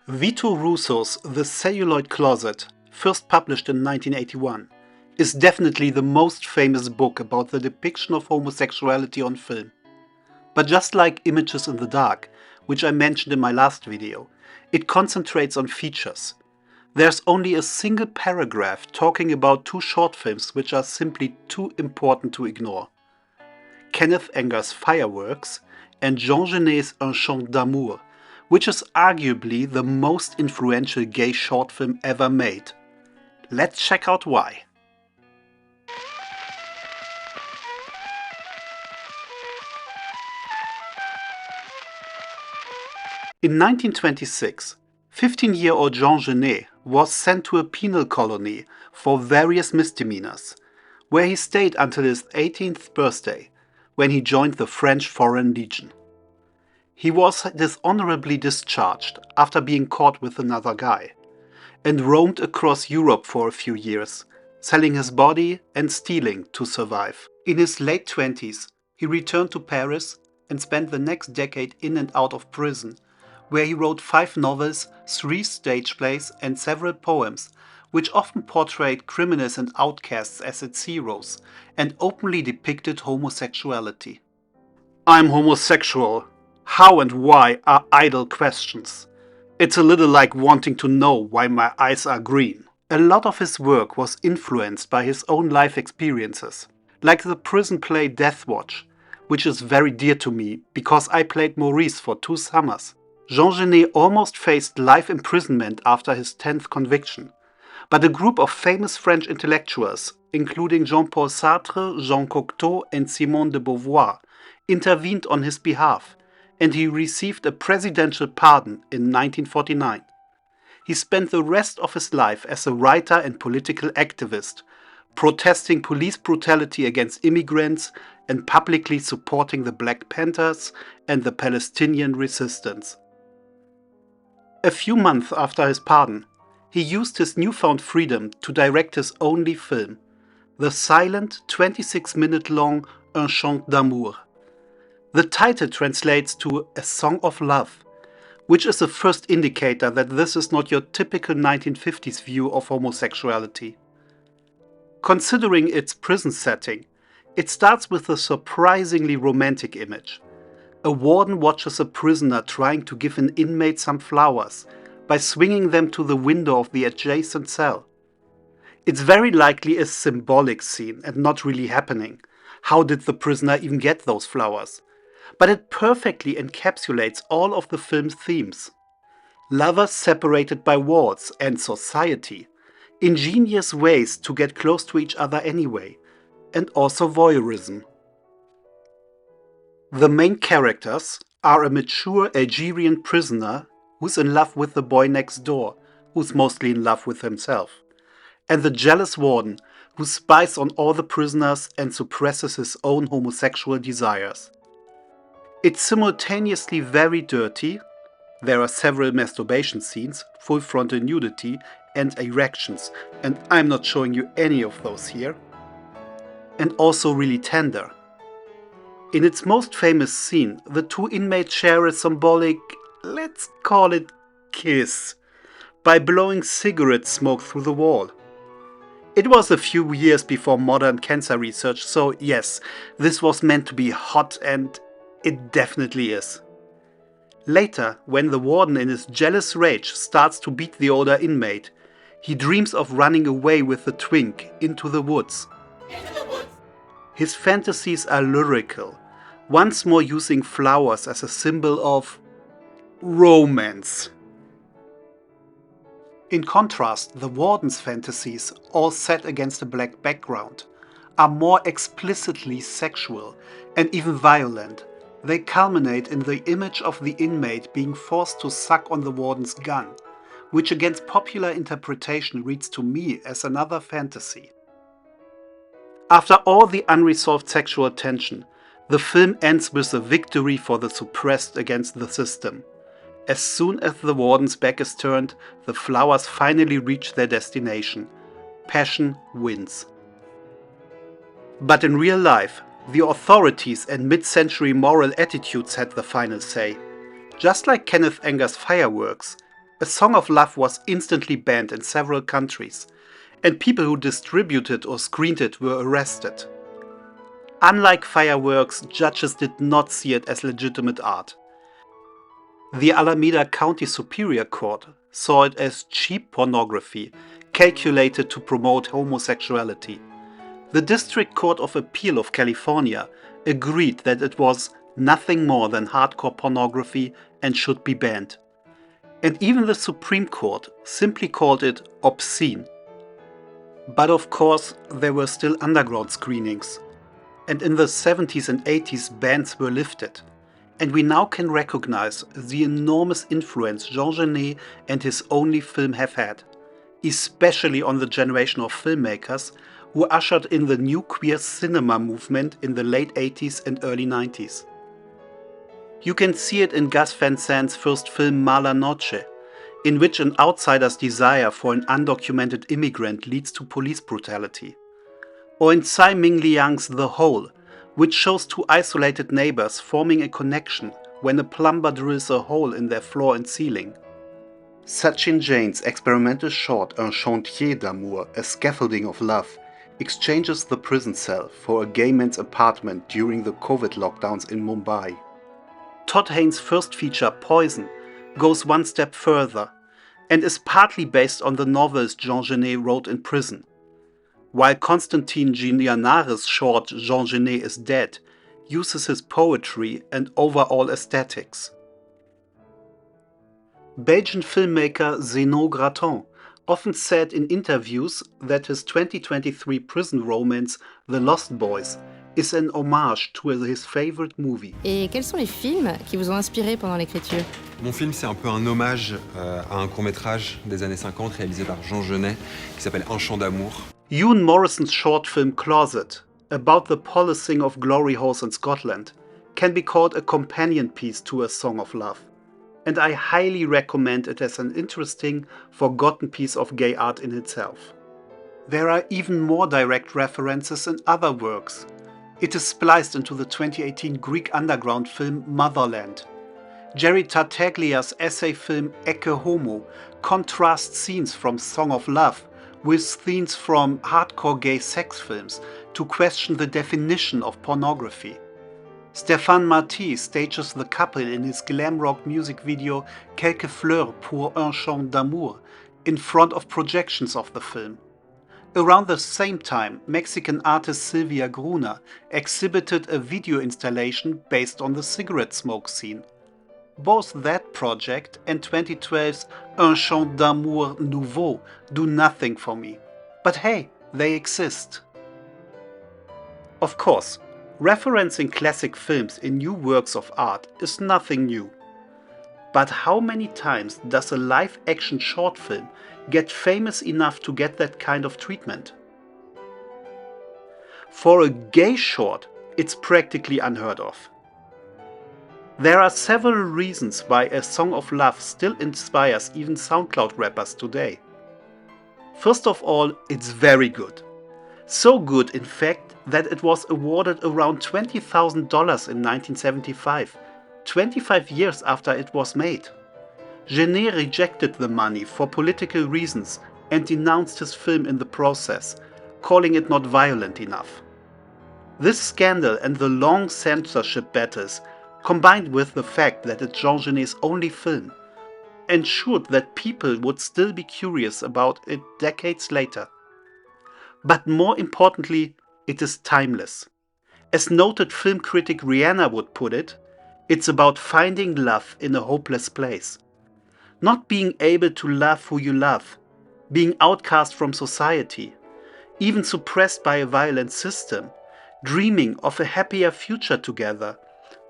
Vito Russo's The Celluloid Closet, first published in 1981, is definitely the most famous book about the depiction of homosexuality on film. But just like Images in the Dark, which I mentioned in my last video, it concentrates on features. There's only a single paragraph talking about two short films which are simply too important to ignore. Kenneth Anger's Fireworks and Jean Genet's Un Chant d'amour, which is arguably the most influential gay short film ever made. Let's check out why. In 1926, 15-year-old Jean Genet was sent to a penal colony for various misdemeanors, where he stayed until his 18th birthday, when he joined the French Foreign Legion. He was dishonorably discharged after being caught with another guy, and roamed across Europe for a few years, selling his body and stealing to survive. In his late 20s, he returned to Paris and spent the next decade in and out of prison, where he wrote 5 novels, 3 stage plays and several poems, which often portrayed criminals and outcasts as its heroes and openly depicted homosexuality. I'm homosexual. How and why are idle questions. It's a little like wanting to know why my eyes are green. A lot of his work was influenced by his own life experiences, like the prison play Death Watch, which is very dear to me because I played Maurice for 2 summers. Jean Genet almost faced life imprisonment after his 10th conviction, but a group of famous French intellectuals, including Jean-Paul Sartre, Jean Cocteau and Simone de Beauvoir, intervened on his behalf, and he received a presidential pardon in 1949. He spent the rest of his life as a writer and political activist, protesting police brutality against immigrants and publicly supporting the Black Panthers and the Palestinian resistance. A few months after his pardon, he used his newfound freedom to direct his only film, the silent 26-minute-long Un Chant d'amour. The title translates to A Song of Love, which is the first indicator that this is not your typical 1950s view of homosexuality. Considering its prison setting, it starts with a surprisingly romantic image. A warden watches a prisoner trying to give an inmate some flowers by swinging them to the window of the adjacent cell. It's very likely a symbolic scene and not really happening. How did the prisoner even get those flowers? But it perfectly encapsulates all of the film's themes. Lovers separated by walls and society, ingenious ways to get close to each other anyway, and also voyeurism. The main characters are a mature Algerian prisoner who's in love with the boy next door, who's mostly in love with himself, and the jealous warden who spies on all the prisoners and suppresses his own homosexual desires. It's simultaneously very dirty. There are several masturbation scenes, full frontal nudity and erections, and I'm not showing you any of those here. And also really tender. In its most famous scene, the 2 inmates share a symbolic, let's call it kiss, by blowing cigarette smoke through the wall. It was a few years before modern cancer research, so yes, this was meant to be hot, and it definitely is. Later, when the warden in his jealous rage starts to beat the older inmate, he dreams of running away with the twink into the woods. His fantasies are lyrical, once more using flowers as a symbol of romance. In contrast, the warden's fantasies, all set against a black background, are more explicitly sexual and even violent. They culminate in the image of the inmate being forced to suck on the warden's gun, which against popular interpretation reads to me as another fantasy. After all the unresolved sexual tension, the film ends with a victory for the suppressed against the system. As soon as the warden's back is turned, the flowers finally reach their destination. Passion wins. But in real life, the authorities and mid-century moral attitudes had the final say. Just like Kenneth Anger's Fireworks, A Song of Love was instantly banned in several countries, and people who distributed or screened it were arrested. Unlike fireworks, judges did not see it as legitimate art. The Alameda County Superior Court saw it as cheap pornography, calculated to promote homosexuality. The District Court of Appeal of California agreed that it was nothing more than hardcore pornography and should be banned. And even the Supreme Court simply called it obscene. But of course, there were still underground screenings. And in the 70s and 80s, bans were lifted. And we now can recognize the enormous influence Jean Genet and his only film have had, especially on the generation of filmmakers who ushered in the new queer cinema movement in the late 80s and early 90s. You can see it in Gus Van Sant's first film Mala Noche, in which an outsider's desire for an undocumented immigrant leads to police brutality. Or in Tsai Ming Liang's The Hole, which shows two isolated neighbors forming a connection when a plumber drills a hole in their floor and ceiling. Sachin Jain's experimental short Un Chant d'amour, A Scaffolding of Love, exchanges the prison cell for a gay man's apartment during the COVID lockdowns in Mumbai. Todd Haynes' first feature, Poison, goes one step further and is partly based on the novels Jean Genet wrote in prison. While Constantine Giulianare's short Jean Genet is Dead uses his poetry and overall aesthetics. Belgian filmmaker Zeno Graton often said in interviews that his 2023 prison romance The Lost Boys is an homage to his favorite movie. Et quels sont les films qui vous ont inspiré pendant l'écriture? Mon film, c'est un peu un hommage à un court-métrage des années 50 réalisé par Jean Genet qui s'appelle Un Chant d'amour. Ewan Morrison's short film Closet, about the policing of glory holes in Scotland, can be called a companion piece to A Song of Love. And I highly recommend it as an interesting, forgotten piece of gay art in itself. There are even more direct references in other works. It is spliced into the 2018 Greek underground film Motherland. Jerry Tartaglia's essay film Ecce Homo contrasts scenes from Song of Love with scenes from hardcore gay sex films to question the definition of pornography. Stéphane Marty stages the couple in his glam rock music video Quelques fleurs pour un chant d'amour in front of projections of the film. Around the same time, Mexican artist Silvia Gruner exhibited a video installation based on the cigarette smoke scene. Both that project and 2012's Un Chant d'amour nouveau do nothing for me. But hey, they exist. Of course, referencing classic films in new works of art is nothing new. But how many times does a live-action short film get famous enough to get that kind of treatment? For a gay short, it's practically unheard of. There are several reasons why A Song of Love still inspires even SoundCloud rappers today. First of all, it's very good. So good, in fact, that it was awarded around $20,000 in 1975, 25 years after it was made. Genet rejected the money for political reasons and denounced his film in the process, calling it not violent enough. This scandal and the long censorship battles, combined with the fact that it's Jean Genet's only film, ensured that people would still be curious about it decades later. But more importantly, it is timeless. As noted film critic Rihanna would put it, it's about finding love in a hopeless place. Not being able to love who you love, being outcast from society, even suppressed by a violent system, dreaming of a happier future together.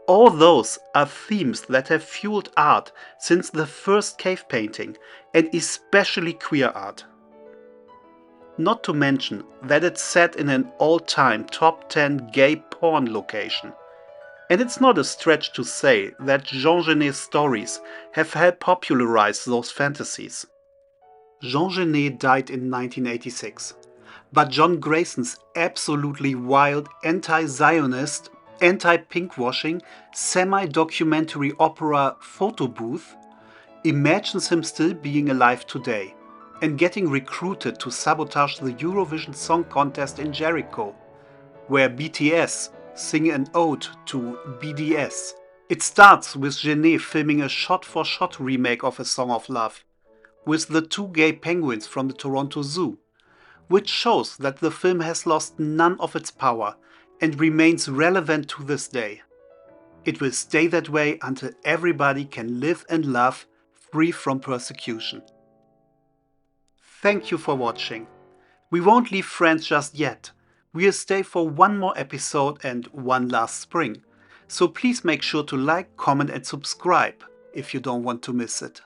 All those are themes that have fueled art since the first cave painting, and especially queer art. Not to mention that it's set in an all-time top 10 gay porn location. And it's not a stretch to say that Jean Genet's stories have helped popularize those fantasies. Jean Genet died in 1986, but John Grayson's absolutely wild anti-Zionist, anti-pinkwashing, semi-documentary opera Photo Booth imagines him still being alive today and getting recruited to sabotage the Eurovision Song Contest in Jericho, where BTS sing an ode to BDS. It starts with Genet filming a shot-for-shot remake of A Song of Love, with the two gay penguins from the Toronto Zoo, which shows that the film has lost none of its power and remains relevant to this day. It will stay that way until everybody can live and love free from persecution. Thank you for watching. We won't leave France just yet. We'll stay for one more episode and one last spring. So please make sure to like, comment and subscribe if you don't want to miss it.